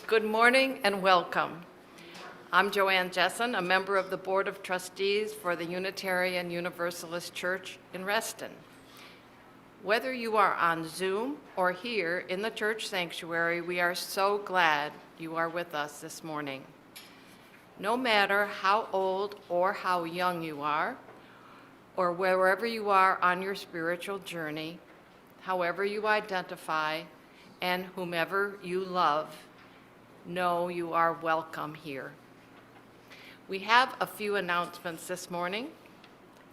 Good morning and welcome. I'm Joanne Jessen, a member of the Board of Trustees for the Unitarian Universalist Church in Reston. Whether you are on Zoom or here in the church sanctuary, we are so glad you are with us this morning. No matter how old or how young you are, or wherever you are on your spiritual journey, however you identify, and whomever you love, know you are welcome here. We have a few announcements this morning.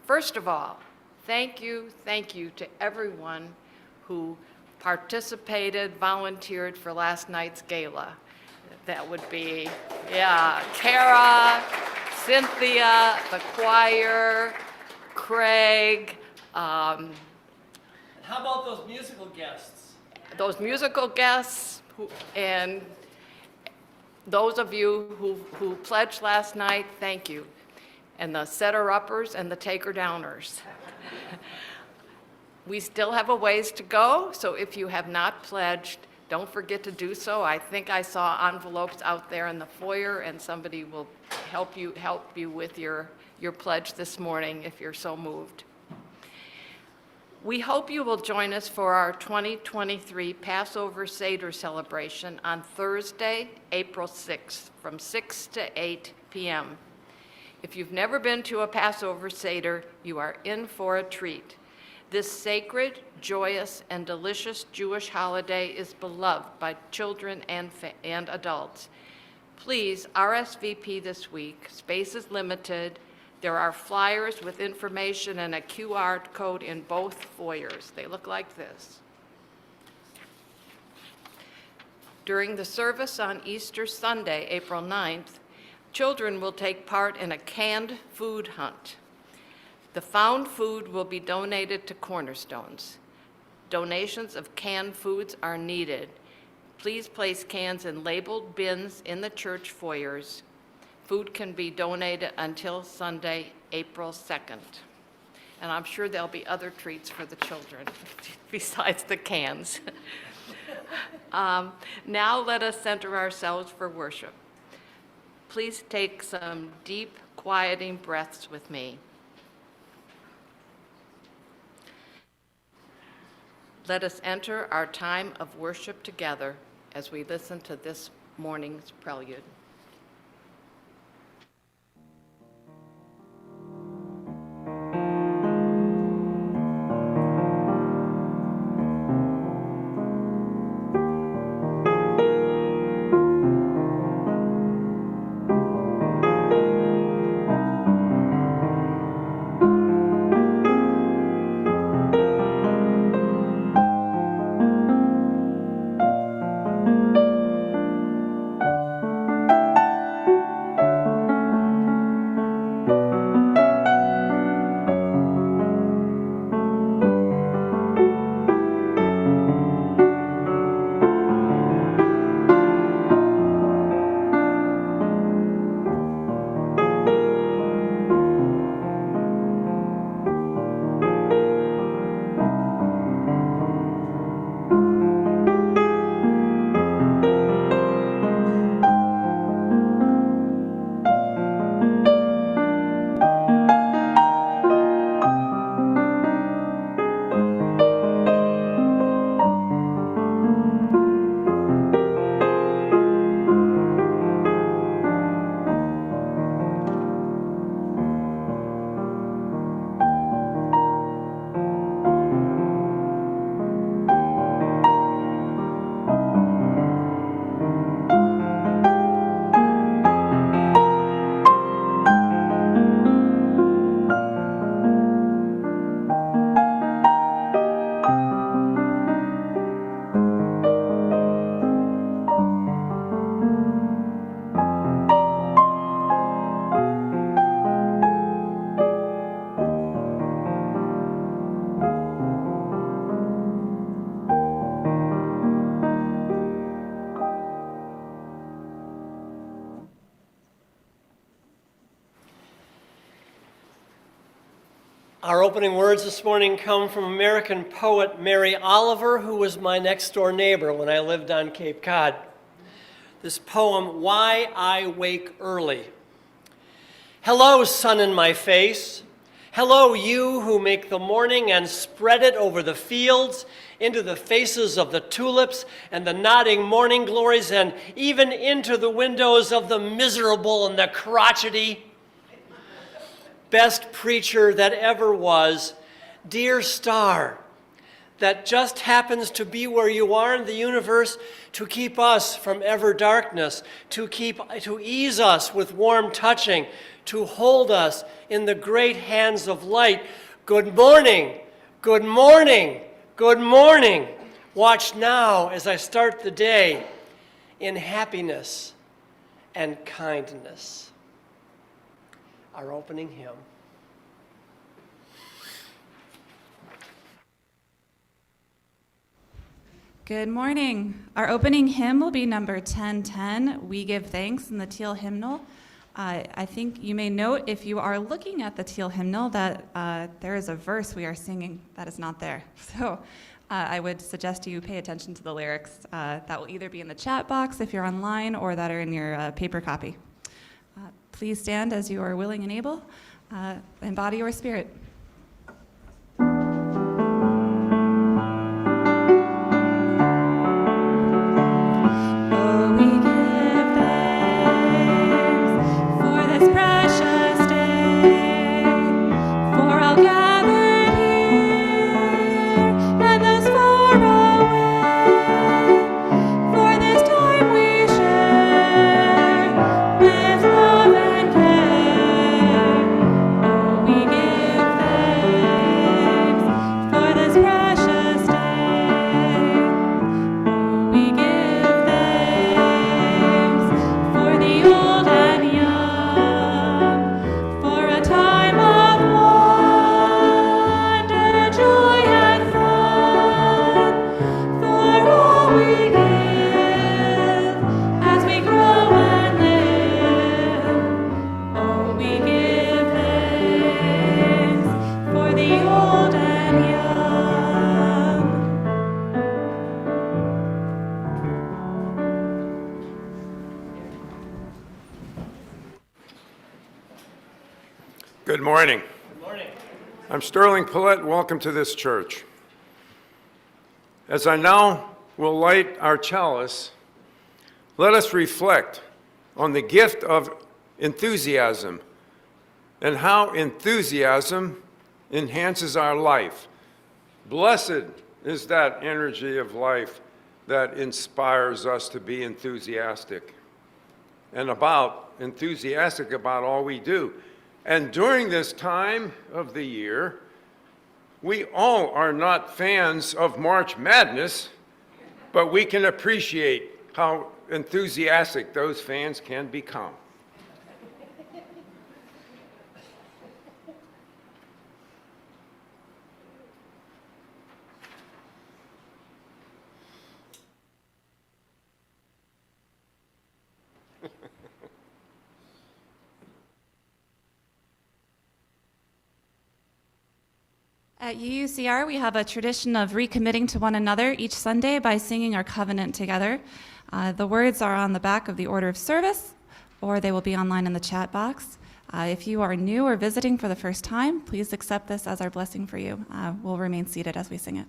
First of all, thank you to everyone who participated, volunteered for last night's gala. That would be, Kara, Cynthia, the choir, Craig. How about those musical guests? Those musical guests and those of you who pledged last night, thank you. And the setter-uppers and the taker-downers. We still have a ways to go, so if you have not pledged, don't forget to do so. I think I saw envelopes out there in the foyer, and somebody will help you with your pledge this morning if you're so moved. We hope you will join us for our 2023 Passover Seder celebration on Thursday, April 6th, from 6 to 8 p.m. If you've never been to a Passover Seder, you are in for a treat. This sacred, joyous, and delicious Jewish holiday is beloved by children and adults. Please RSVP this week. Space is limited. There are flyers with information and a QR code in both foyers. They look like this. During the service on Easter Sunday, April 9th, children will take part in a canned food hunt. The found food will be donated to Cornerstones. Donations of canned foods are needed. Please place cans in labeled bins in the church foyers. Food can be donated until Sunday, April 2nd. And I'm sure there'll be other treats for the children besides the cans. Now let us center ourselves for worship. Please take some deep, quieting breaths with me. Let us enter our time of worship together as we listen to this morning's prelude. Our opening words this morning come from American poet Mary Oliver, who was my next door neighbor when I lived on Cape Cod. this poem, Why I Wake Early. Hello, sun in my face. Hello, you who make the morning and spread it over the fields, into the faces of the tulips and the nodding morning glories, and even into the windows of the miserable and the crotchety. Best preacher that ever was, dear star, that just happens to be where you are in the universe to keep us from ever darkness, to ease us with warm touching, to hold us in the great hands of light. Good morning, good morning, good morning. Watch now as I start the day in happiness and kindness. Our opening hymn. Good morning. Our opening hymn will be number 1010, We Give Thanks, in the teal hymnal. I think you may note, if you are looking at the teal hymnal, that there is a verse we are singing that is not there. So I would suggest you pay attention to the lyrics. That will either be in the chat box if you're online, or that are in your paper copy. Please stand as you are willing and able, in body or spirit. Good morning. Good morning. I'm Sterling Pilette. Welcome to this church. As I now will light our chalice, let us reflect on the gift of enthusiasm and how enthusiasm enhances our life. Blessed is that energy of life that inspires us to be enthusiastic about all we do. And during this time of the year, we all are not fans of March Madness, but we can appreciate how enthusiastic those fans can become. At UUCR, we have a tradition of recommitting to one another each Sunday by singing our covenant together. The words are on the back of the order of service, or they will be online in the chat box. If you are new or visiting for the first time, please accept this as our blessing for you. We'll remain seated as we sing it.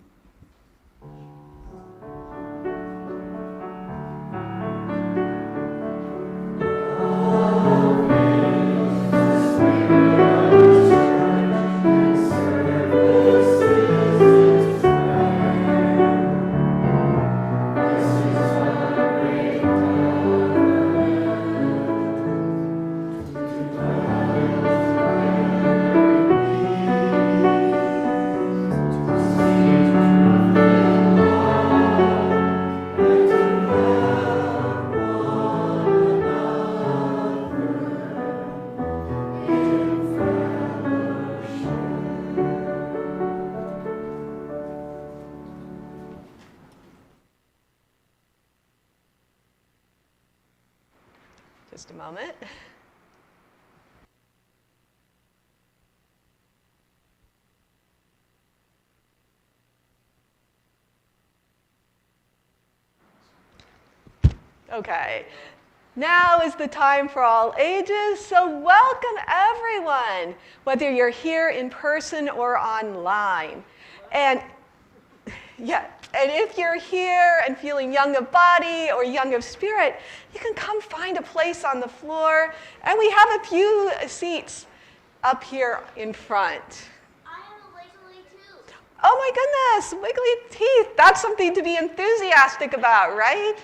Just a moment. Okay. Now is the time for all ages, so welcome everyone, whether you're here in person or online. And if you're here and feeling young of body or young of spirit, you can come find a place on the floor, and we have a few seats up here in front. I have a wiggly tooth. Oh my goodness, wiggly teeth. That's something to be enthusiastic about, right?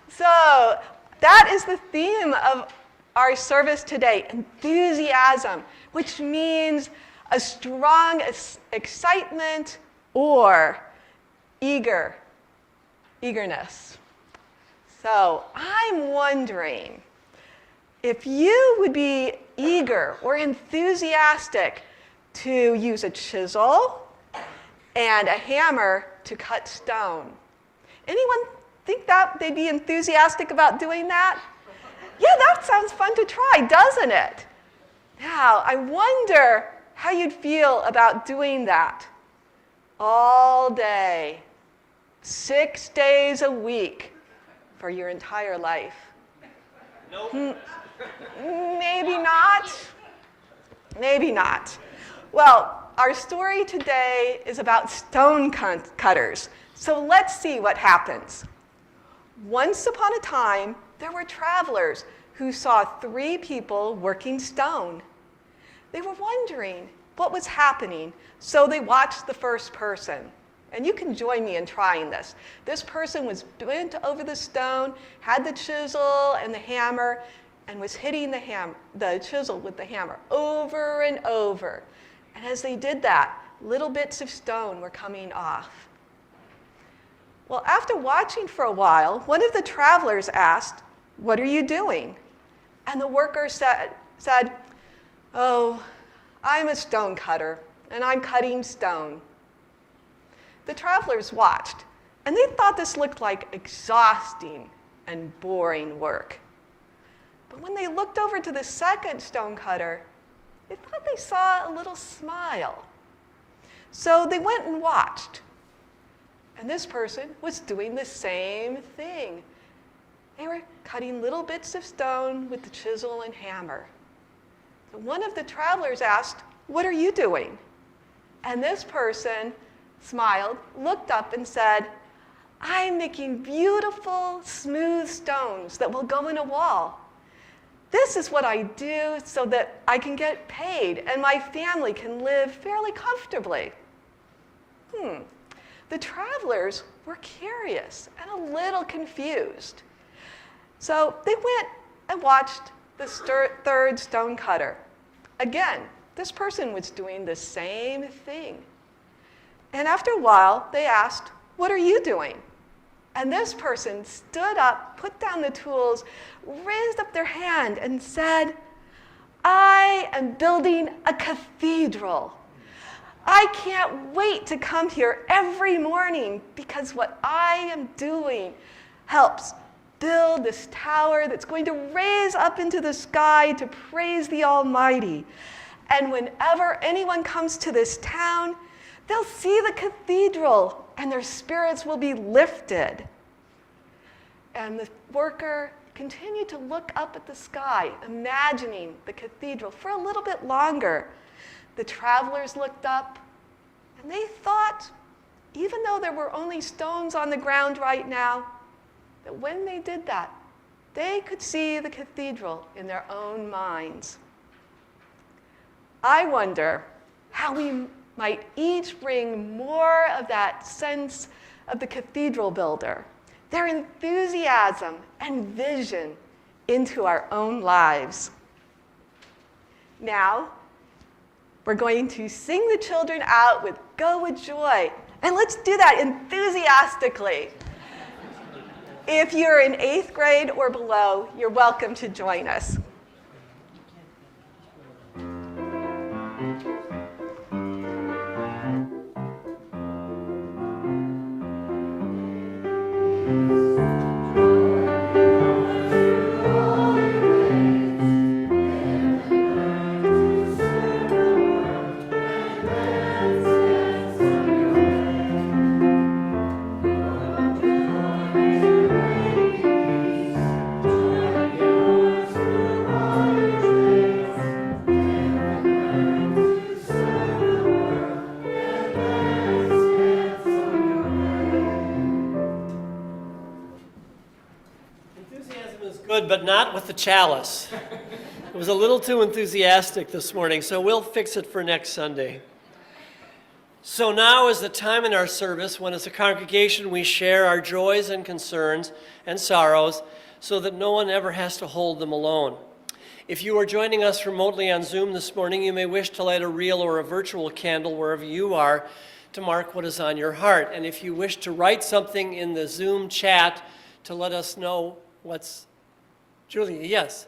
So that is the theme of our service today, enthusiasm, which means a strong excitement or eagerness. So I'm wondering if you would be eager or enthusiastic to use a chisel and a hammer to cut stone. Anyone think that they'd be enthusiastic about doing that? Yeah, that sounds fun to try, doesn't it? Now, I wonder how you'd feel about doing that all day, 6 days a week for your entire life. Nope. Maybe not. Maybe not. Well, our story today is about stone cutters. So let's see what happens. Once upon a time, there were travelers who saw 3 people working stone. They were wondering what was happening, so they watched the first person. And you can join me in trying this. This person was bent over the stone, had the chisel and the hammer, and was hitting the chisel with the hammer over and over. And as they did that, little bits of stone were coming off. Well, after watching for a while, one of the travelers asked, "What are you doing?" And the worker said, "Oh, I'm a stone cutter, and I'm cutting stone." The travelers watched, and they thought this looked like exhausting and boring work. But when they looked over to the second stone cutter, they thought they saw a little smile. So they went and watched. And this person was doing the same thing. They were cutting little bits of stone with the chisel and hammer. So one of the travelers asked, "What are you doing?" And this person smiled, looked up, and said, "I'm making beautiful, smooth stones that will go in a wall. This is what I do so that I can get paid and my family can live fairly comfortably." The travelers were curious and a little confused. So they went and watched the third stone cutter. Again, this person was doing the same thing. And after a while, they asked, "What are you doing?" And this person stood up, put down the tools, raised up their hand, and said, "I am building a cathedral. I can't wait to come here every morning because what I am doing helps build this tower that's going to raise up into the sky to praise the Almighty. And whenever anyone comes to this town, they'll see the cathedral and their spirits will be lifted." And the worker continued to look up at the sky, imagining the cathedral for a little bit longer. The travelers looked up, and they thought, even though there were only stones on the ground right now, that when they did that, they could see the cathedral in their own minds. I wonder how we might each bring more of that sense of the cathedral builder, their enthusiasm and vision into our own lives. Now, we're going to sing the children out with "Go with Joy." And let's do that enthusiastically. If you're in 8th grade or below, you're welcome to join us. is good, but not with the chalice. It was a little too enthusiastic this morning, so we'll fix it for next Sunday. So now is the time in our service when as a congregation we share our joys and concerns and sorrows so that no one ever has to hold them alone. If you are joining us remotely on Zoom this morning, you may wish to light a real or a virtual candle wherever you are to mark what is on your heart. And if you wish to write something in the Zoom chat to let us know what's... Julia, yes?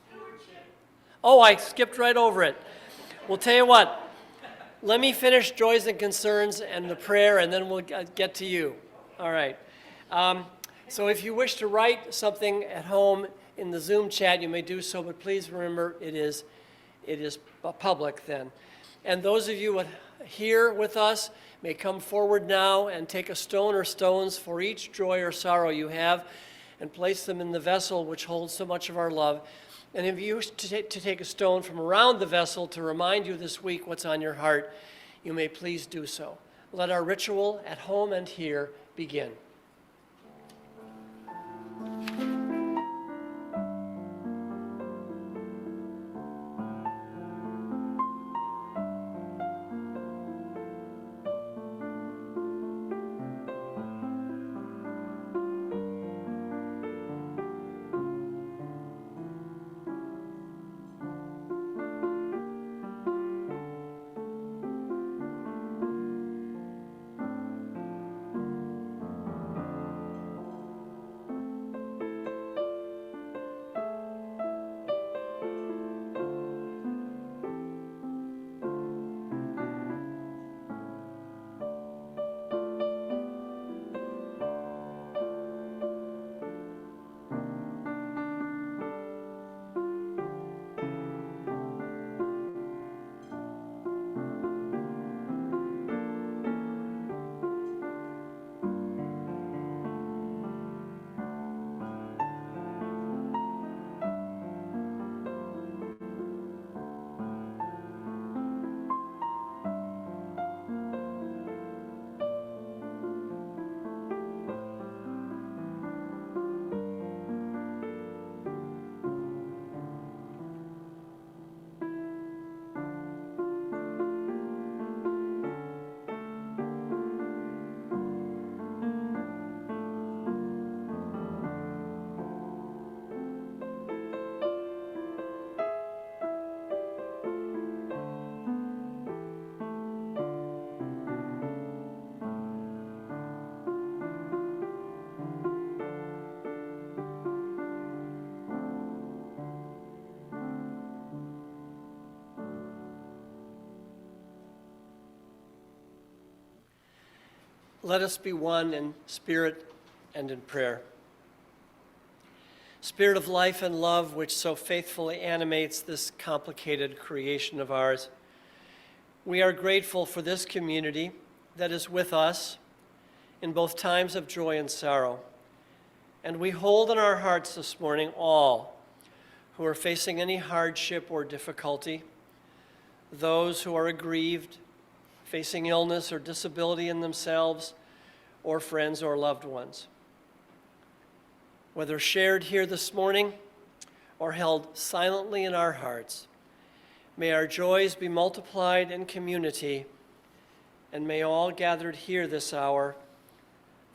Stewardship. Oh, I skipped right over it. Well, tell you what. Let me finish joys and concerns and the prayer, and then we'll get to you. All right. So if you wish to write something at home in the Zoom chat, you may do so, but please remember it is public then. And those of you here with us may come forward now and take a stone or stones for each joy or sorrow you have and place them in the vessel which holds so much of our love. And if you wish to take a stone from around the vessel to remind you this week what's on your heart, you may please do so. Let our ritual at home and here begin. Let us be one in spirit and in prayer. Spirit of life and love, which so faithfully animates this complicated creation of ours, we are grateful for this community that is with us in both times of joy and sorrow. And we hold in our hearts this morning all who are facing any hardship or difficulty, those who are aggrieved, facing illness or disability in themselves, or friends or loved ones. Whether shared here this morning or held silently in our hearts, may our joys be multiplied in community, and may all gathered here this hour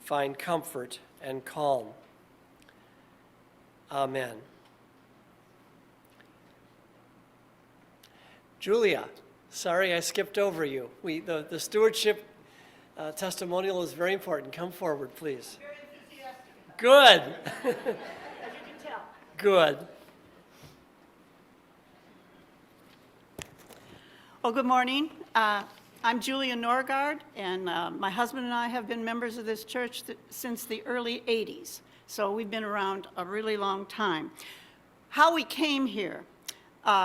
find comfort and calm. Amen. Julia, sorry I skipped over you. The stewardship testimonial is very important. Come forward, please. Very enthusiastic. Good. As you can tell. Good. Well, good morning. I'm Julia Norrgard, and my husband and I have been members of this church since the early 80s. So we've been around a really long time. How we came here.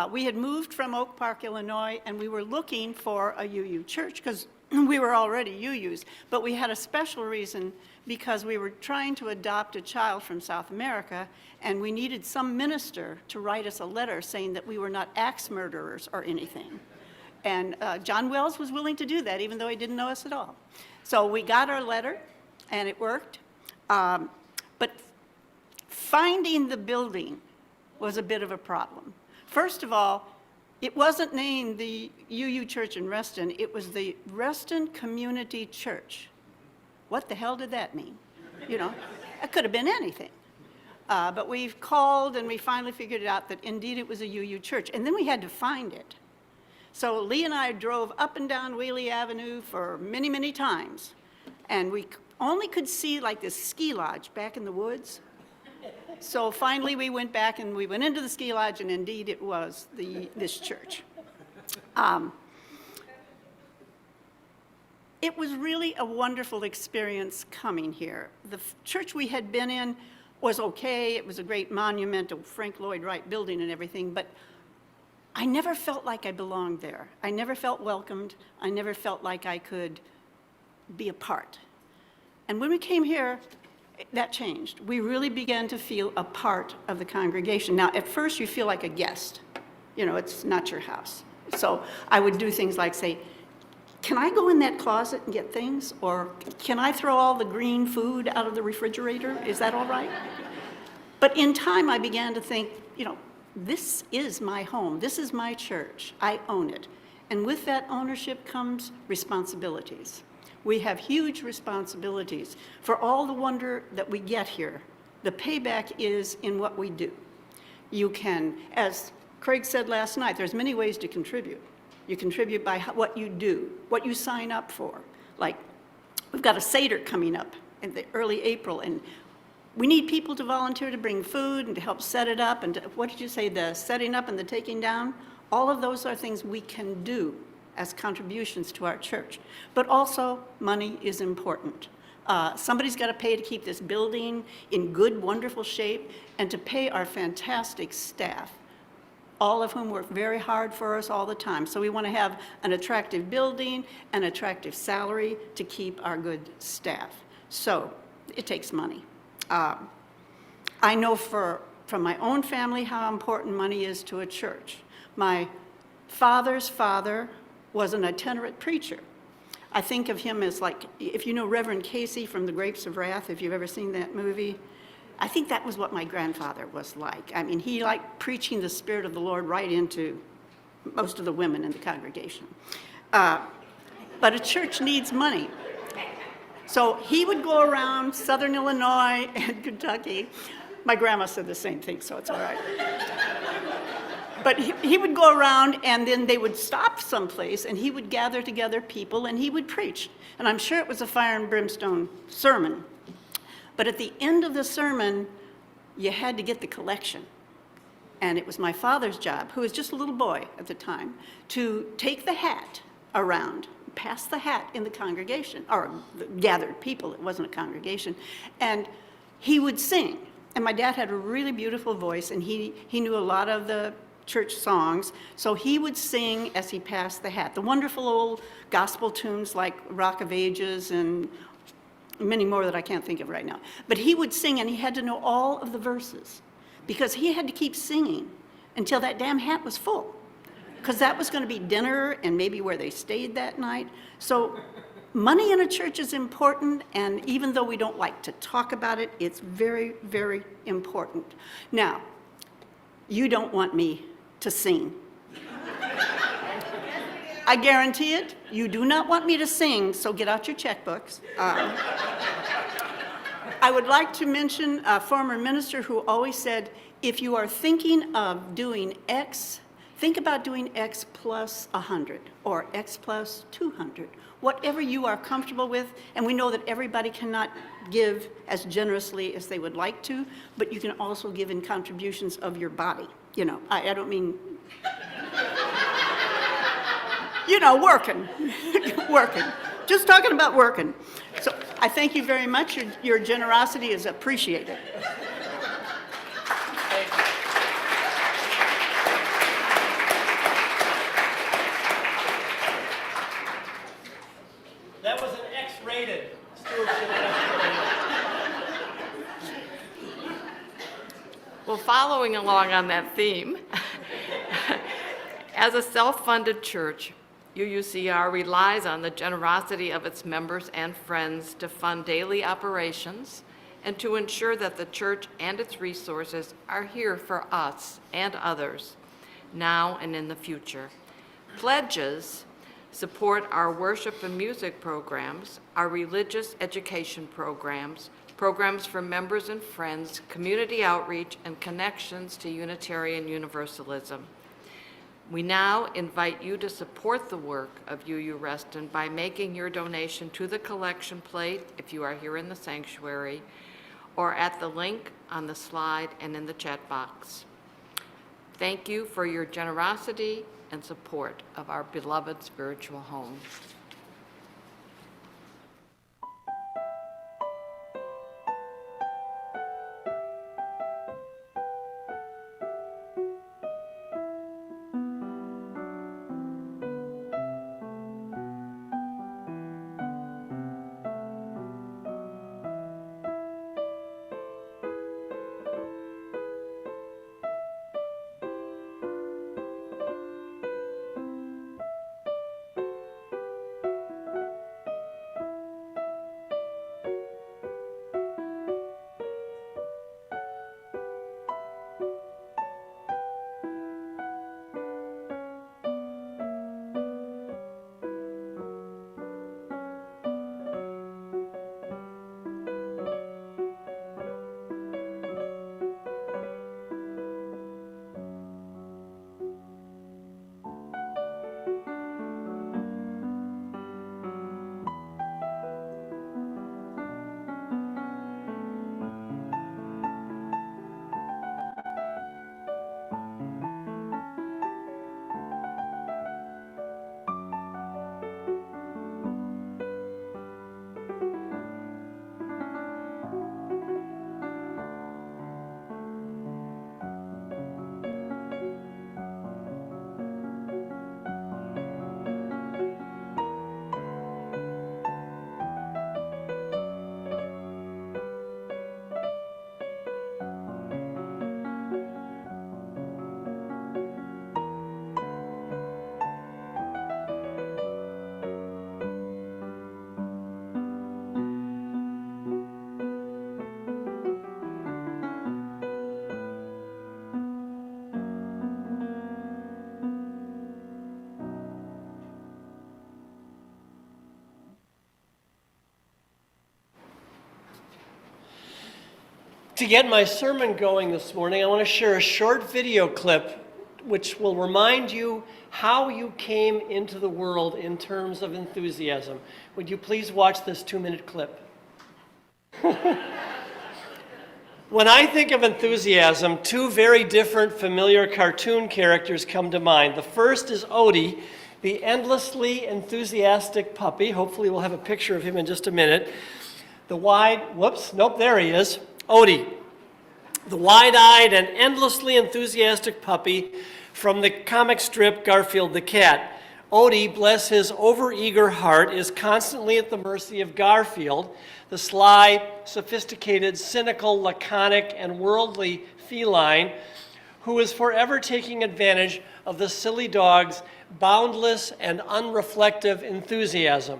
We had moved from Oak Park, Illinois, and we were looking for a UU church because we were already UUs, but we had a special reason because we were trying to adopt a child from South America, and we needed some minister to write us a letter saying that we were not axe murderers or anything. And John Wells was willing to do that, even though he didn't know us at all. So we got our letter, and it worked. But Finding the building was a bit of a problem. First of all, it wasn't named the UU Church in Reston, it was the Reston Community Church. What the hell did that mean? You know, it could have been anything. But we've called and we finally figured out that indeed it was a UU church. And then we had to find it. So Lee and I drove up and down Whaley Avenue for many, many times. And we only could see like this ski lodge back in the woods. So finally we went back and we went into the ski lodge, and indeed it was this church. It was really a wonderful experience coming here. The church we had been in was okay. It was a great monumental Frank Lloyd Wright building and everything, but I never felt like I belonged there. I never felt welcomed. I never felt like I could be a part. And when we came here, that changed. We really began to feel a part of the congregation. Now, at first, you feel like a guest. You know, it's not your house. So I would do things like say, can I go in that closet and get things? Or can I throw all the green food out of the refrigerator? Is that all right? But in time, I began to think, you know, this is my home. This is my church. I own it. And with that ownership comes responsibilities. We have huge responsibilities for all the wonder that we get here. The payback is in what we do. You can, as Craig said last night, there's many ways to contribute. You contribute by what you do, what you sign up for. Like, we've got a Seder coming up in the early April, and we need people to volunteer to bring food and to help set it up, and what did you say, the setting up and the taking down? All of those are things we can do as contributions to our church. But also, money is important. Somebody's got to pay to keep this building in good, wonderful shape, and to pay our fantastic staff, all of whom work very hard for us all the time. So we want to have an attractive building, an attractive salary to keep our good staff. So it takes money. I know from my own family how important money is to a church. My father's father was an itinerant preacher. I think of him as like, if you know Reverend Casey from The Grapes of Wrath, if you've ever seen that movie, I think that was what my grandfather was like. I mean, he liked preaching the Spirit of the Lord right into most of the women in the congregation. But a church needs money. So he would go around Southern Illinois and Kentucky. My grandma said the same thing, so it's all right. But he would go around, and then they would stop someplace, and he would gather together people, and he would preach. And I'm sure it was a fire and brimstone sermon. But at the end of the sermon, you had to get the collection. And it was my father's job, who was just a little boy at the time, to take the hat around, pass the hat in the congregation, or the gathered people. It wasn't a congregation. And he would sing. And my dad had a really beautiful voice, and he knew a lot of the church songs, so he would sing as he passed the hat. The wonderful old gospel tunes like Rock of Ages and many more that I can't think of right now. But he would sing, and he had to know all of the verses because he had to keep singing until that damn hat was full, because that was going to be dinner and maybe where they stayed that night. So money in a church is important, and even though we don't like to talk about it, it's very, very important. Now, you don't want me to sing. I guarantee it. You do not want me to sing, so get out your checkbooks. I would like to mention a former minister who always said, if you are thinking of doing X, think about doing X plus 100 or X plus 200, whatever you are comfortable with. And we know that everybody cannot give as generously as they would like to, but you can also give in contributions of your body. You know, I don't mean, you know, working, working. Just talking about working. So I thank you very much. Your generosity is appreciated. That was an X-rated stewardship. Well, following along on that theme, as a self-funded church, UUCR relies on the generosity of its members and friends to fund daily operations and to ensure that the church and its resources are here for us and others, now and in the future. Pledges support our worship and music programs, our religious education programs, programs for members and friends, community outreach, and connections to Unitarian Universalism. We now invite you to support the work of UU Reston by making your donation to the collection plate if you are here in the sanctuary, or at the link on the slide and in the chat box. Thank you for your generosity and support of our beloved spiritual home. To get my sermon going this morning, I want to share a short video clip which will remind you how you came into the world in terms of enthusiasm. Would you please watch this 2-minute clip? When I think of enthusiasm, two very different familiar cartoon characters come to mind. The first is Odie, the endlessly enthusiastic puppy. Hopefully we'll have a picture of him in just a minute. There he is. Odie, the wide-eyed and endlessly enthusiastic puppy from the comic strip Garfield the Cat. Odie, bless his overeager heart, is constantly at the mercy of Garfield, the sly, sophisticated, cynical, laconic, and worldly feline who is forever taking advantage of the silly dog's boundless and unreflective enthusiasm.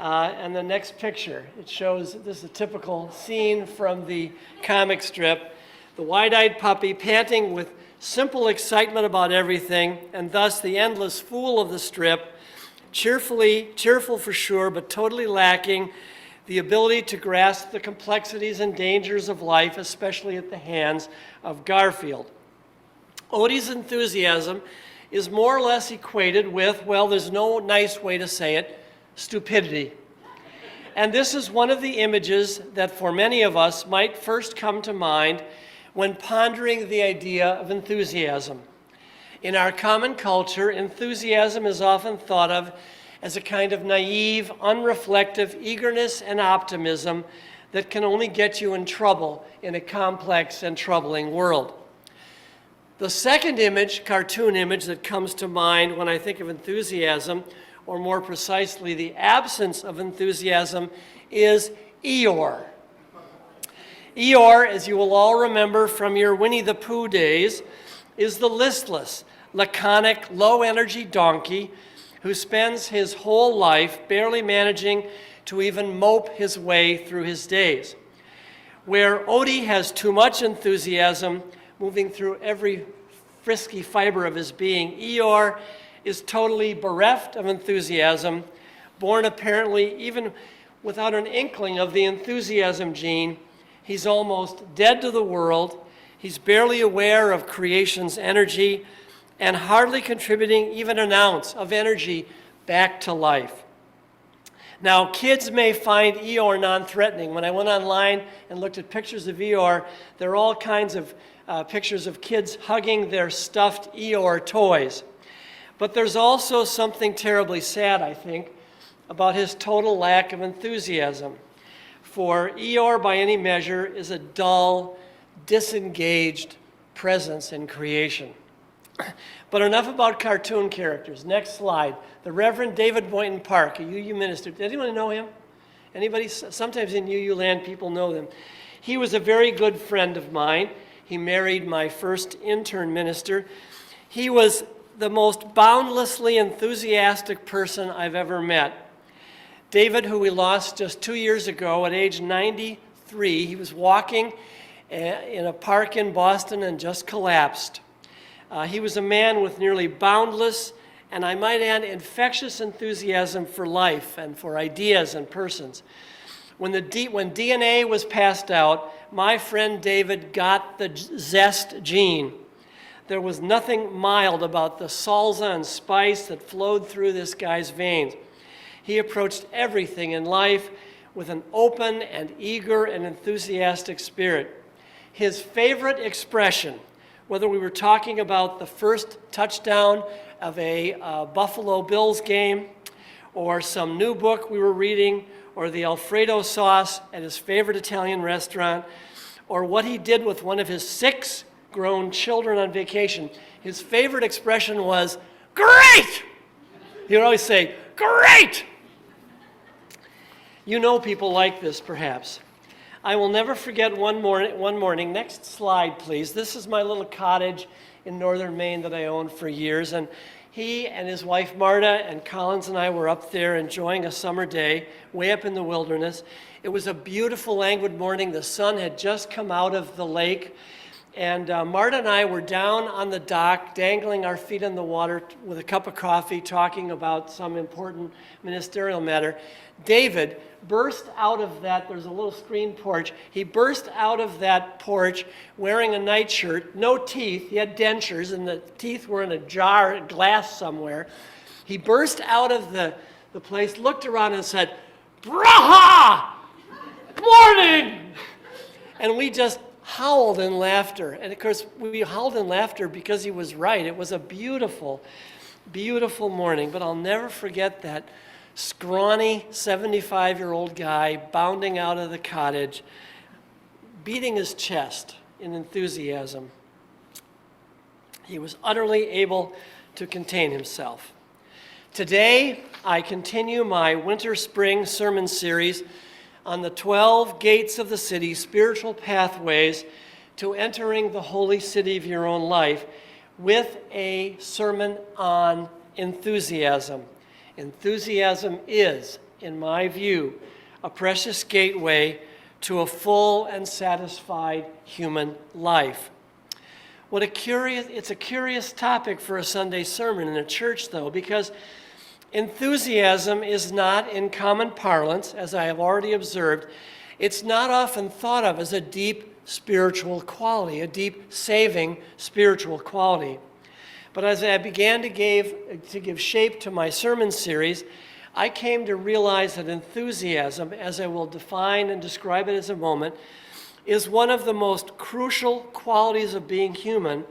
And the next picture, it shows, this is a typical scene from the comic strip, the wide-eyed puppy panting with simple excitement about everything, and thus the endless fool of the strip, cheerful for sure, but totally lacking the ability to grasp the complexities and dangers of life, especially at the hands of Garfield. Odie's enthusiasm is more or less equated with, well, there's no nice way to say it, stupidity. And this is one of the images that for many of us might first come to mind when pondering the idea of enthusiasm. In our common culture, enthusiasm is often thought of as a kind of naive, unreflective eagerness and optimism that can only get you in trouble in a complex and troubling world. The second image, cartoon image, that comes to mind when I think of enthusiasm, or more precisely, the absence of enthusiasm, is Eeyore. Eeyore, as you will all remember from your Winnie the Pooh days, is the listless, laconic, low-energy donkey who spends his whole life barely managing to even mope his way through his days. Where Odie has too much enthusiasm moving through every frisky fiber of his being, Eeyore is totally bereft of enthusiasm, born apparently even without an inkling of the enthusiasm gene. He's almost dead to the world. He's barely aware of creation's energy and hardly contributing even an ounce of energy back to life. Now, kids may find Eeyore non-threatening. When I went online and looked at pictures of Eeyore, there are all kinds of pictures of kids hugging their stuffed Eeyore toys. But there's also something terribly sad, I think, about his total lack of enthusiasm. For Eeyore, by any measure, is a dull, disengaged presence in creation. But enough about cartoon characters. Next slide. The Reverend David Boynton Park, a UU minister. Does anyone know him? Anybody? Sometimes in UU land, people know them. He was a very good friend of mine. He married my first intern minister. He was the most boundlessly enthusiastic person I've ever met. David, who we lost just 2 years ago at age 93, he was walking in a park in Boston and just collapsed. He was a man with nearly boundless, and I might add, infectious enthusiasm for life and for ideas and persons. When DNA was passed out, my friend David got the zest gene. There was nothing mild about the salsa and spice that flowed through this guy's veins. He approached everything in life with an open and eager and enthusiastic spirit. His favorite expression, whether we were talking about the first touchdown of a Buffalo Bills game, or some new book we were reading, or the Alfredo sauce at his favorite Italian restaurant, or what he did with one of his 6 grown children on vacation, his favorite expression was, "Great!" He would always say, "Great!" You know people like this, perhaps. I will never forget one morning, next slide, please. This is my little cottage in northern Maine that I owned for years, and he and his wife Marta and Collins and I were up there enjoying a summer day way up in the wilderness. It was a beautiful, languid morning. The sun had just come out of the lake, and Marta and I were down on the dock, dangling our feet in the water with a cup of coffee, talking about some important ministerial matter. David burst out of that, there's a little screen porch, he burst out of that porch wearing a nightshirt, no teeth, he had dentures, and the teeth were in a jar, a glass somewhere. He burst out of the place, looked around and said, "Braha! Morning!" And we just howled in laughter. And of course, we howled in laughter because he was right. It was a beautiful, beautiful morning, but I'll never forget that scrawny 75-year-old guy bounding out of the cottage, beating his chest in enthusiasm. He was utterly able to contain himself. Today, I continue my winter-spring sermon series on the 12 gates of the city, spiritual pathways to entering the holy city of your own life, with a sermon on enthusiasm. Enthusiasm is, in my view, a precious gateway to a full and satisfied human life. It's a curious topic for a Sunday sermon in a church, though, because enthusiasm is not, in common parlance, as I have already observed, it's not often thought of as a deep spiritual quality, a deep saving spiritual quality. But as I began to give shape to my sermon series, I came to realize that enthusiasm, as I will define and describe it in a moment, is one of the most crucial qualities of being human,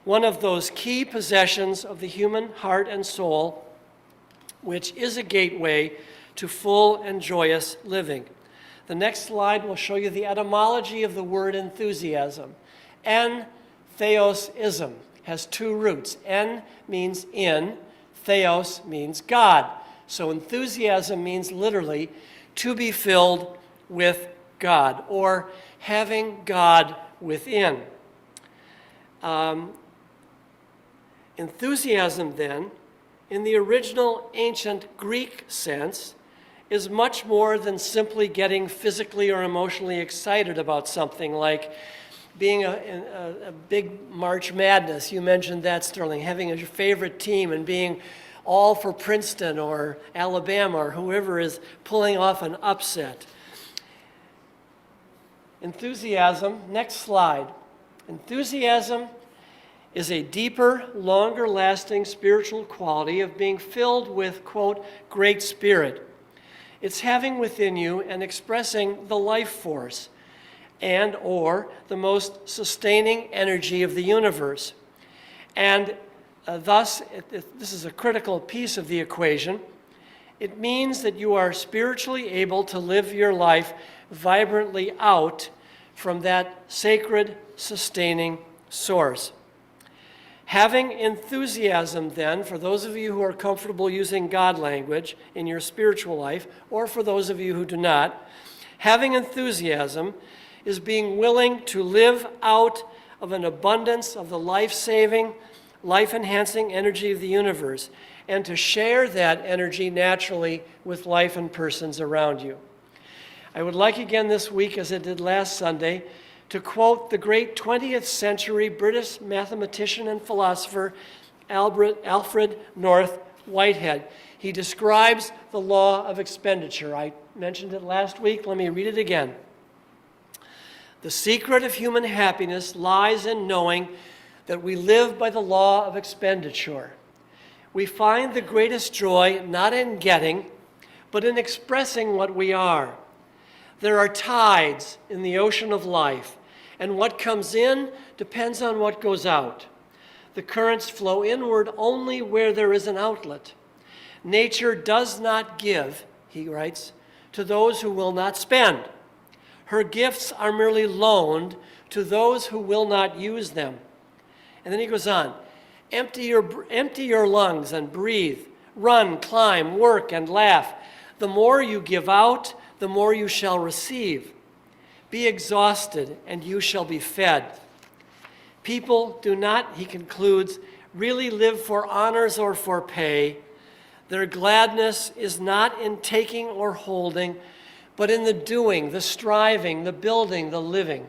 one of those key possessions of the human heart and soul, which is a gateway to full and joyous living. The next slide will show you the etymology of the word enthusiasm. En theosism has 2 roots. En means in, theos means God. So enthusiasm means literally to be filled with God, or having God within. Enthusiasm, then, in the original ancient Greek sense, is much more than simply getting physically or emotionally excited about something, like being a big March Madness. You mentioned that, Sterling, having your favorite team and being all for Princeton or Alabama or whoever is pulling off an upset. Enthusiasm, next slide. Enthusiasm is a deeper, longer-lasting spiritual quality of being filled with, quote, great spirit. It's having within you and expressing the life force and or the most sustaining energy of the universe. And thus, this is a critical piece of the equation. It means that you are spiritually able to live your life vibrantly out from that sacred, sustaining source. Having enthusiasm, then, for those of you who are comfortable using God language in your spiritual life, or for those of you who do not, having enthusiasm is being willing to live out of an abundance of the life-saving, life-enhancing energy of the universe, and to share that energy naturally with life and persons around you. I would like again this week, as I did last Sunday, to quote the great 20th century British mathematician and philosopher Alfred North Whitehead. He describes the law of expenditure. I mentioned it last week. Let me read it again. The secret of human happiness lies in knowing that we live by the law of expenditure. We find the greatest joy not in getting, but in expressing what we are. There are tides in the ocean of life, and what comes in depends on what goes out. The currents flow inward only where there is an outlet. Nature does not give, he writes, to those who will not spend. Her gifts are merely loaned to those who will not use them. And then he goes on, empty your lungs and breathe, run, climb, work, and laugh. The more you give out, the more you shall receive. Be exhausted, and you shall be fed. People do not, he concludes, really live for honors or for pay. Their gladness is not in taking or holding, but in the doing, the striving, the building, the living.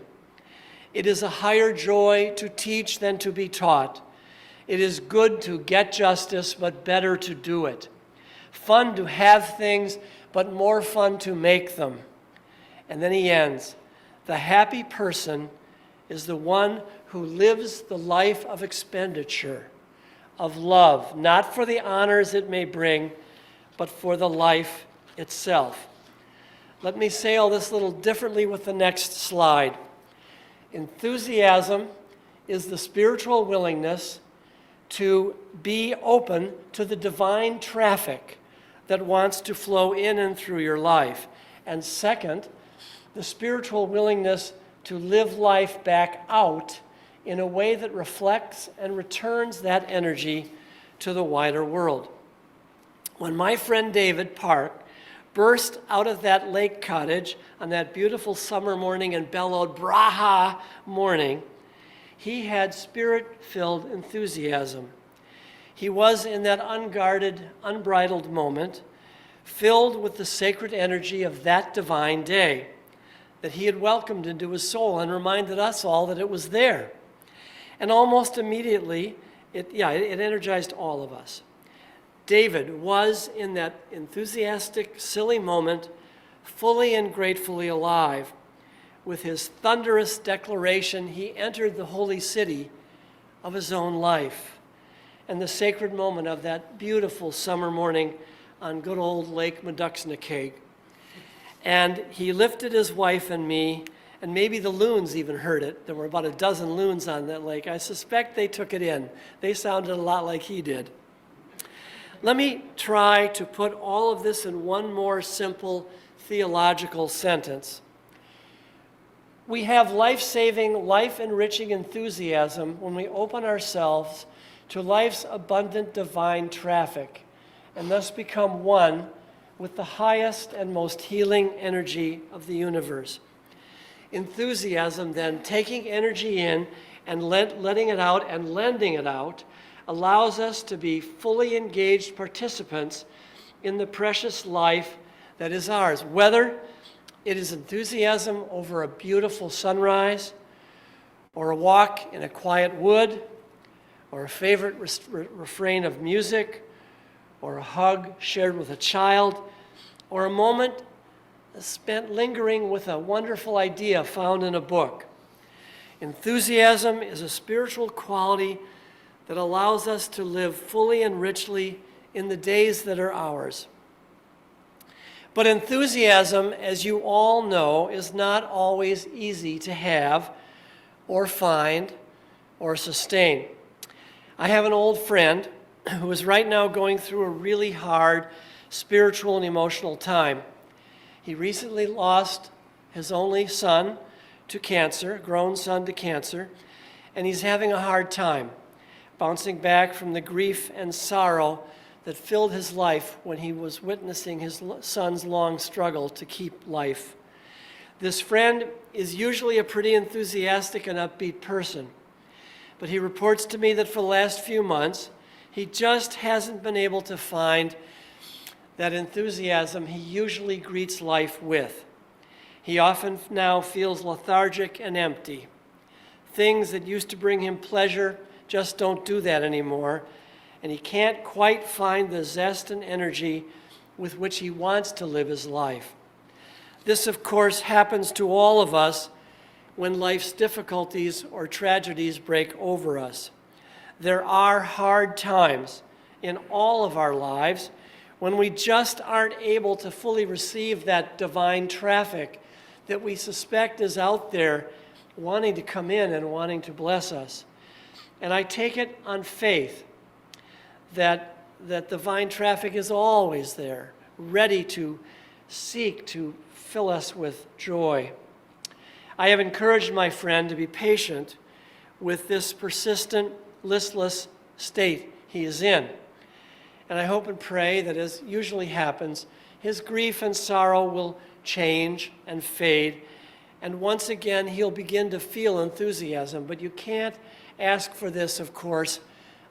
It is a higher joy to teach than to be taught. It is good to get justice, but better to do it. Fun to have things, but more fun to make them. And then he ends, the happy person is the one who lives the life of expenditure, of love, not for the honors it may bring, but for the life itself. Let me say all this a little differently with the next slide. Enthusiasm is the spiritual willingness to be open to the divine traffic that wants to flow in and through your life. And second, the spiritual willingness to live life back out in a way that reflects and returns that energy to the wider world. When my friend David Park burst out of that lake cottage on that beautiful summer morning and bellowed, "Braha" morning, he had spirit-filled enthusiasm. He was in that unguarded, unbridled moment, filled with the sacred energy of that divine day that he had welcomed into his soul and reminded us all that it was there. And almost immediately, it energized all of us. David was, in that enthusiastic, silly moment, fully and gratefully alive. With his thunderous declaration, he entered the holy city of his own life. And the sacred moment of that beautiful summer morning on good old Lake Meduxnakeg. And he lifted his wife and me, and maybe the loons even heard it. There were about a dozen loons on that lake. I suspect they took it in. They sounded a lot like he did. Let me try to put all of this in one more simple theological sentence. We have life-saving, life-enriching enthusiasm when we open ourselves to life's abundant divine traffic, and thus become one with the highest and most healing energy of the universe. Enthusiasm, then, taking energy in and letting it out and lending it out, allows us to be fully engaged participants in the precious life that is ours. Whether it is enthusiasm over a beautiful sunrise, or a walk in a quiet wood, or a favorite refrain of music, or a hug shared with a child, or a moment spent lingering with a wonderful idea found in a book. Enthusiasm is a spiritual quality that allows us to live fully and richly in the days that are ours. But enthusiasm, as you all know, is not always easy to have or find or sustain. I have an old friend who is right now going through a really hard spiritual and emotional time. He recently lost his only son to cancer, grown son to cancer, and he's having a hard time bouncing back from the grief and sorrow that filled his life when he was witnessing his son's long struggle to keep life. This friend is usually a pretty enthusiastic and upbeat person, but he reports to me that for the last few months, he just hasn't been able to find that enthusiasm he usually greets life with. He often now feels lethargic and empty. Things that used to bring him pleasure just don't do that anymore, and he can't quite find the zest and energy with which he wants to live his life. This, of course, happens to all of us when life's difficulties or tragedies break over us. There are hard times in all of our lives when we just aren't able to fully receive that divine traffic that we suspect is out there wanting to come in and wanting to bless us. And I take it on faith that divine traffic is always there, ready to seek to fill us with joy. I have encouraged my friend to be patient with this persistent, listless state he is in. And I hope and pray that, as usually happens, his grief and sorrow will change and fade, and once again he'll begin to feel enthusiasm. But you can't ask for this, of course,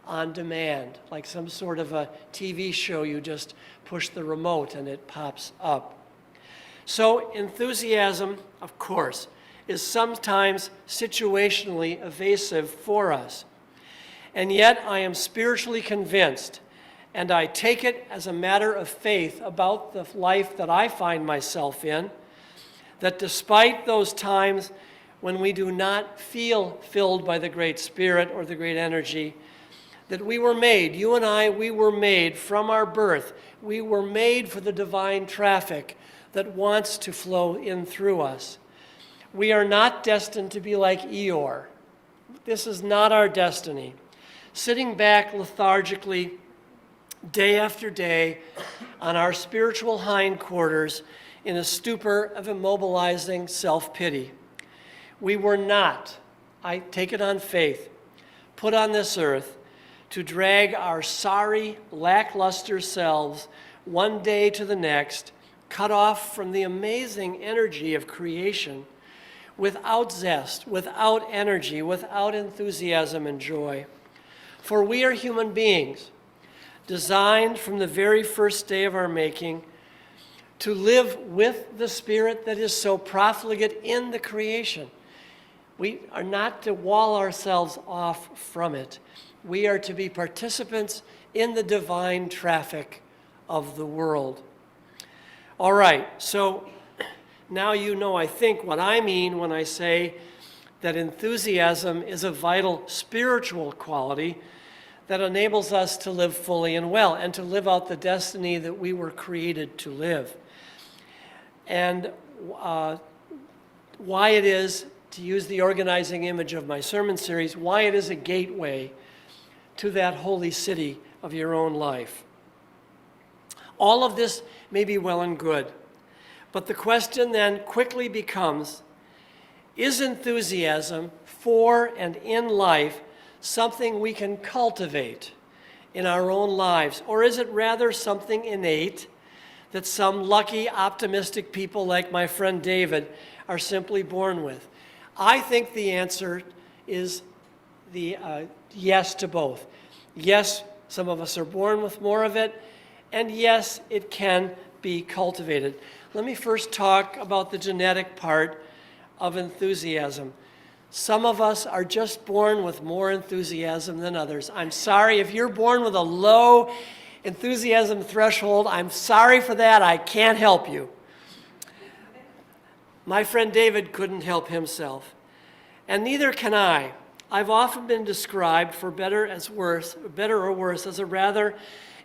on demand, like some sort of a TV show. You just push the remote and it pops up. So enthusiasm, of course, is sometimes situationally evasive for us. And yet I am spiritually convinced, and I take it as a matter of faith about the life that I find myself in, that despite those times when we do not feel filled by the great Spirit or the great energy, that we were made, you and I, we were made from our birth. We were made for the divine traffic that wants to flow in through us. We are not destined to be like Eeyore. This is not our destiny. Sitting back lethargically day after day on our spiritual hindquarters in a stupor of immobilizing self-pity. We were not, I take it on faith, put on this earth to drag our sorry, lackluster selves one day to the next, cut off from the amazing energy of creation, without zest, without energy, without enthusiasm and joy. For we are human beings, designed from the very first day of our making to live with the Spirit that is so profligate in the creation. We are not to wall ourselves off from it. We are to be participants in the divine traffic of the world. All right, so now you know, I think, what I mean when I say that enthusiasm is a vital spiritual quality that enables us to live fully and well and to live out the destiny that we were created to live. And why it is, to use the organizing image of my sermon series, why it is a gateway to that holy city of your own life. All of this may be well and good, but the question then quickly becomes, is enthusiasm for and in life something we can cultivate in our own lives, or is it rather something innate that some lucky, optimistic people like my friend David are simply born with? I think the answer is the yes to both. Yes, some of us are born with more of it, and yes, it can be cultivated. Let me first talk about the genetic part of enthusiasm. Some of us are just born with more enthusiasm than others. I'm sorry if you're born with a low enthusiasm threshold. I'm sorry for that. I can't help you. My friend David couldn't help himself, and neither can I. I've often been described, for better or worse, as a rather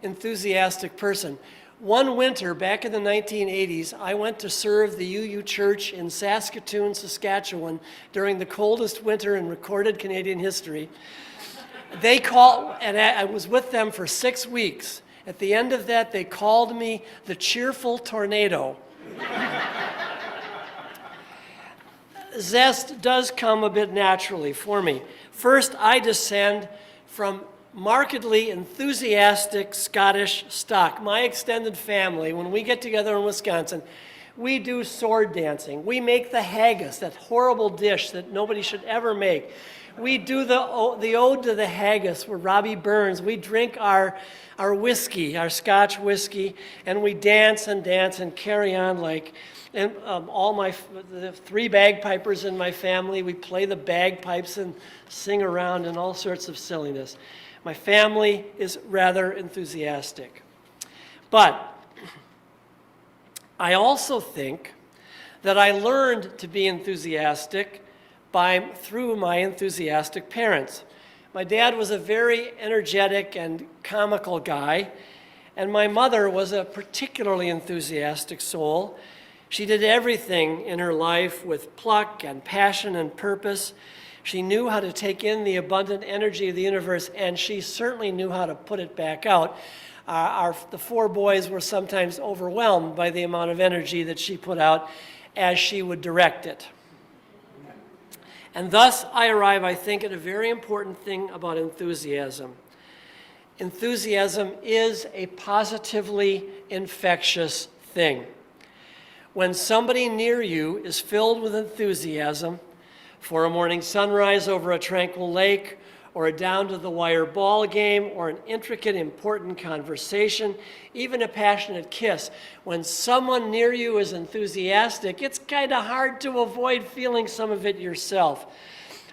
enthusiastic person. One winter, back in the 1980s, I went to serve the UU Church in Saskatoon, Saskatchewan, during the coldest winter in recorded Canadian history. They called, and I was with them for 6 weeks. At the end of that, they called me the cheerful tornado. Zest does come a bit naturally for me. First, I descend from markedly enthusiastic Scottish stock. My extended family, when we get together in Wisconsin, we do sword dancing. We make the haggis, that horrible dish that nobody should ever make. We do the ode to the haggis with Robbie Burns. We drink our whiskey, our Scotch whiskey, and we dance and carry on like. And the 3 bagpipers in my family, we play the bagpipes and sing around and all sorts of silliness. My family is rather enthusiastic. But I also think that I learned to be enthusiastic through my enthusiastic parents. My dad was a very energetic and comical guy, and my mother was a particularly enthusiastic soul. She did everything in her life with pluck and passion and purpose. She knew how to take in the abundant energy of the universe, and she certainly knew how to put it back out. The 4 boys were sometimes overwhelmed by the amount of energy that she put out as she would direct it. And thus I arrive, I think, at a very important thing about enthusiasm. Enthusiasm is a positively infectious thing. When somebody near you is filled with enthusiasm for a morning sunrise over a tranquil lake, or a down-to-the-wire ball game, or an intricate, important conversation, even a passionate kiss, when someone near you is enthusiastic, it's kind of hard to avoid feeling some of it yourself.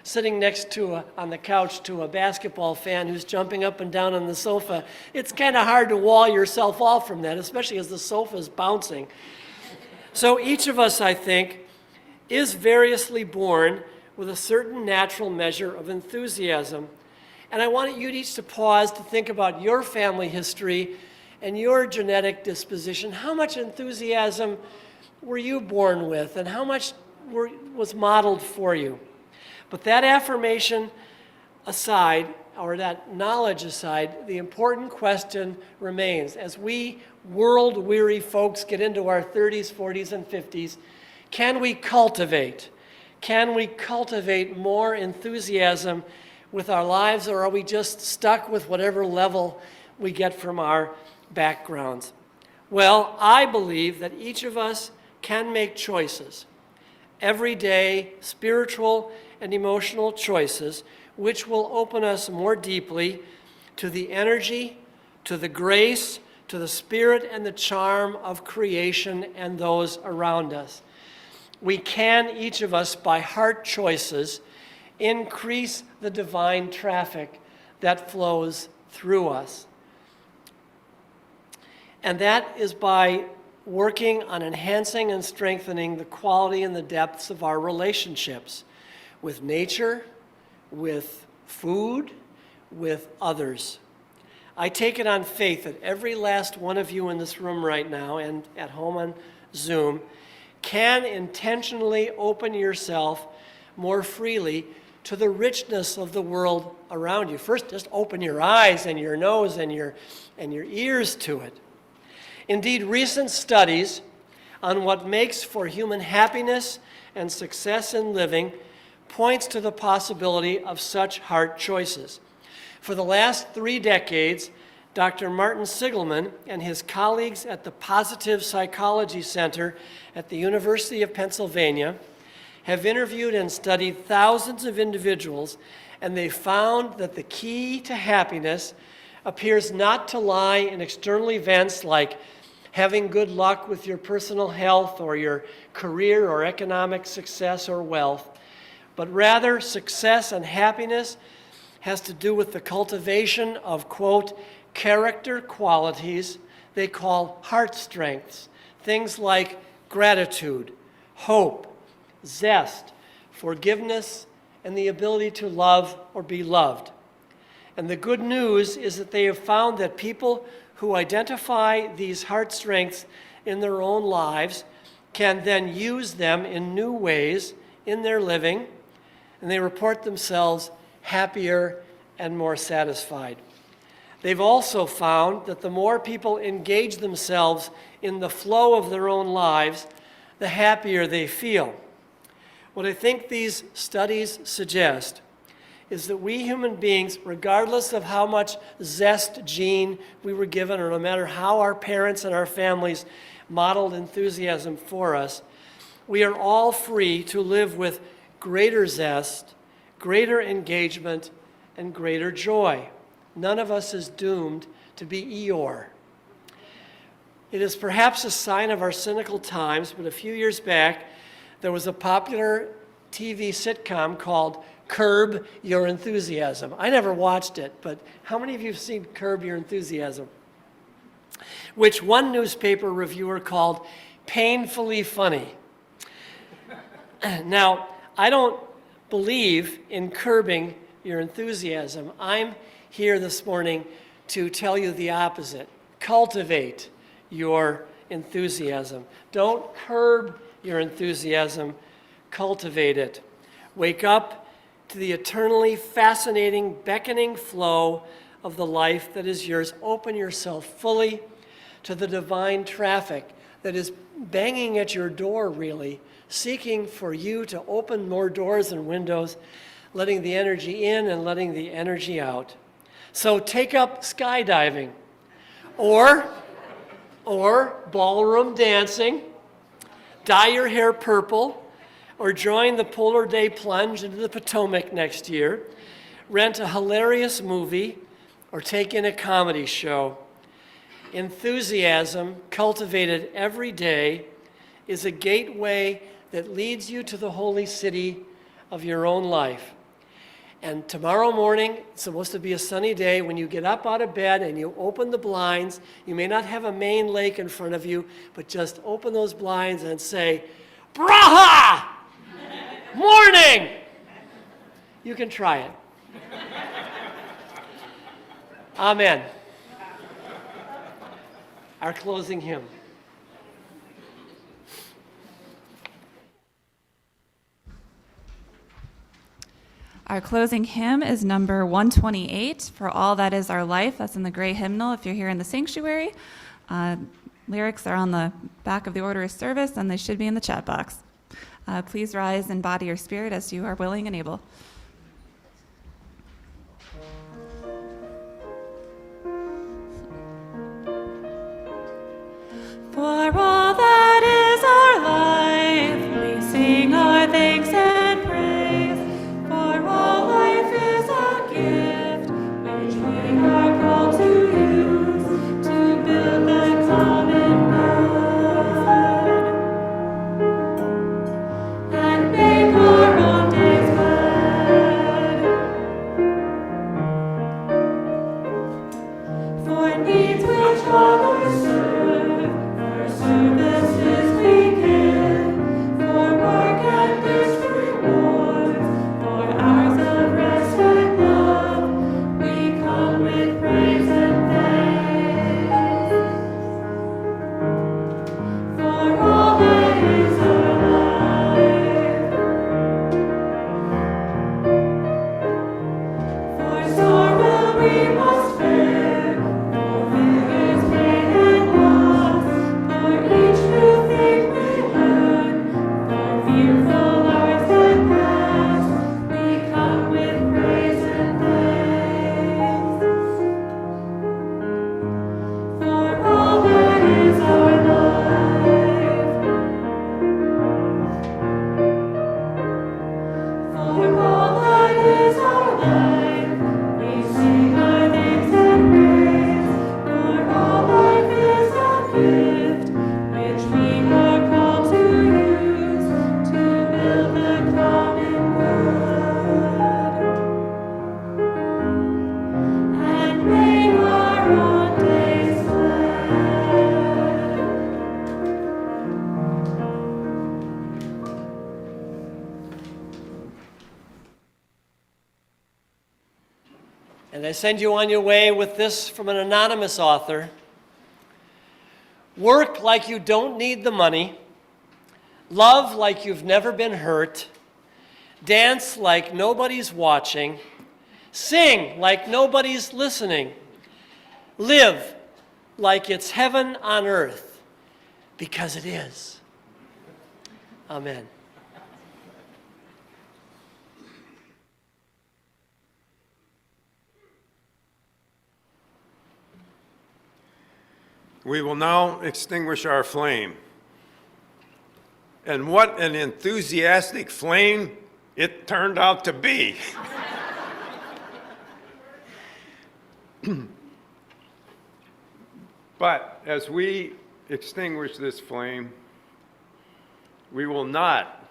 Sitting next to on the couch to a basketball fan who's jumping up and down on the sofa, it's kind of hard to wall yourself off from that, especially as the sofa is bouncing. So each of us, I think, is variously born with a certain natural measure of enthusiasm. And I want you each to pause to think about your family history and your genetic disposition. How much enthusiasm were you born with, and how much was modeled for you? But that affirmation aside, or that knowledge aside, the important question remains. As we world-weary folks get into our 30s, 40s, and 50s, can we cultivate more enthusiasm with our lives, or are we just stuck with whatever level we get from our backgrounds? Well, I believe that each of us can make choices, everyday spiritual and emotional choices, which will open us more deeply to the energy, to the grace, to the spirit and the charm of creation and those around us. We can, each of us, by heart choices, increase the divine traffic that flows through us. And that is by working on enhancing and strengthening the quality and the depths of our relationships with nature, with food, with others. I take it on faith that every last one of you in this room right now and at home on Zoom can intentionally open yourself more freely to the richness of the world around you. First, just open your eyes and your nose and your ears to it. Indeed, recent studies on what makes for human happiness and success in living points to the possibility of such heart choices. For the last 3 decades, Dr. Martin Sigelman and his colleagues at the Positive Psychology Center at the University of Pennsylvania have interviewed and studied thousands of individuals, and they found that the key to happiness appears not to lie in external events like having good luck with your personal health or your career or economic success or wealth, but rather success and happiness has to do with the cultivation of, quote, character qualities they call heart strengths, things like gratitude, hope, zest, forgiveness, and the ability to love or be loved. And the good news is that they have found that people who identify these heart strengths in their own lives can then use them in new ways in their living, and they report themselves happier and more satisfied. They've also found that the more people engage themselves in the flow of their own lives, the happier they feel. What I think these studies suggest is that we human beings, regardless of how much zest gene we were given, or no matter how our parents and our families modeled enthusiasm for us, we are all free to live with greater zest, greater engagement, and greater joy. None of us is doomed to be Eeyore. It is perhaps a sign of our cynical times, but a few years back, there was a popular TV sitcom called Curb Your Enthusiasm. I never watched it, but how many of you have seen Curb Your Enthusiasm? Which one newspaper reviewer called painfully funny. Now, I don't believe in curbing your enthusiasm. I'm here this morning to tell you the opposite. Cultivate your enthusiasm. Don't curb your enthusiasm, cultivate it. Wake up to the eternally fascinating, beckoning flow of the life that is yours. Open yourself fully to the divine traffic that is banging at your door, really, seeking for you to open more doors and windows, letting the energy in and letting the energy out. So take up skydiving or ballroom dancing, dye your hair purple, or join the Polar Day plunge into the Potomac next year, rent a hilarious movie, or take in a comedy show. Enthusiasm, cultivated every day, is a gateway that leads you to the holy city of your own life. And tomorrow morning, it's supposed to be a sunny day. When you get up out of bed and you open the blinds, you may not have a main lake in front of you, but just open those blinds and say, Braha! Morning! You can try it. Amen. Our closing hymn. Our closing hymn is number 128, For All That Is Our Life. That's in the gray hymnal if you're here in the sanctuary. Lyrics are on the back of the order of service, and they should be in the chat box. Please rise in body or spirit as you are willing and able. For all that is our life, we sing our thanks and praise. For all life is a gift, which we are called to use, to build the common good, and make our own days glad. And I send you on your way with this from an anonymous author. Work like you don't need the money. Love like you've never been hurt. Dance like nobody's watching. Sing like nobody's listening. Live like it's heaven on earth, because it is. Amen. We will now extinguish our flame. And what an enthusiastic flame it turned out to be. But as we extinguish this flame, we will not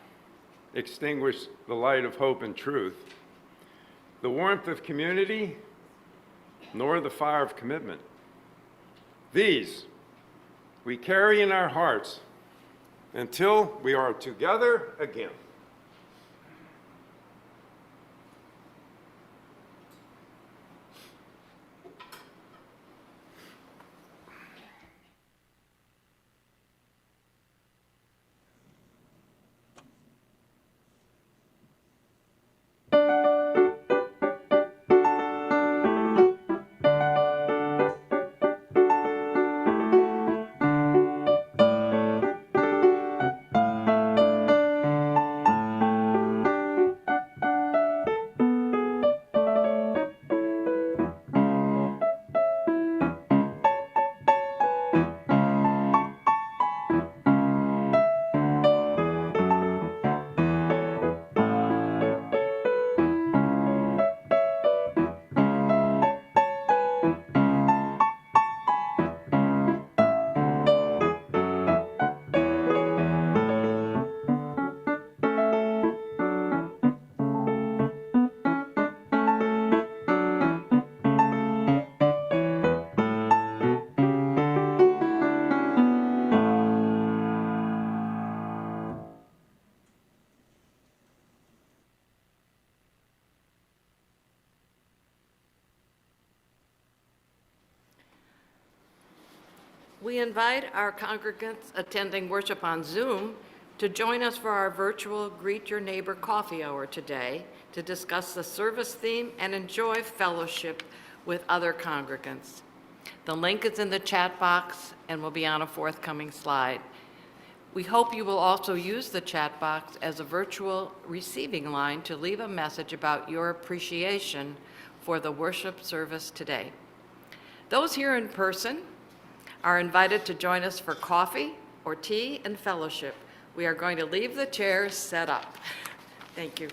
extinguish the light of hope and truth, the warmth of community, nor the fire of commitment. These we carry in our hearts until we are together again. We invite our congregants attending worship on Zoom to join us for our virtual Greet Your Neighbor Coffee Hour today to discuss the service theme and enjoy fellowship with other congregants. The link is in the chat box and will be on a forthcoming slide. We hope you will also use the chat box as a virtual receiving line to leave a message about your appreciation for the worship service today. Those here in person are invited to join us for coffee or tea and fellowship. We are going to leave the chairs set up. Thank you.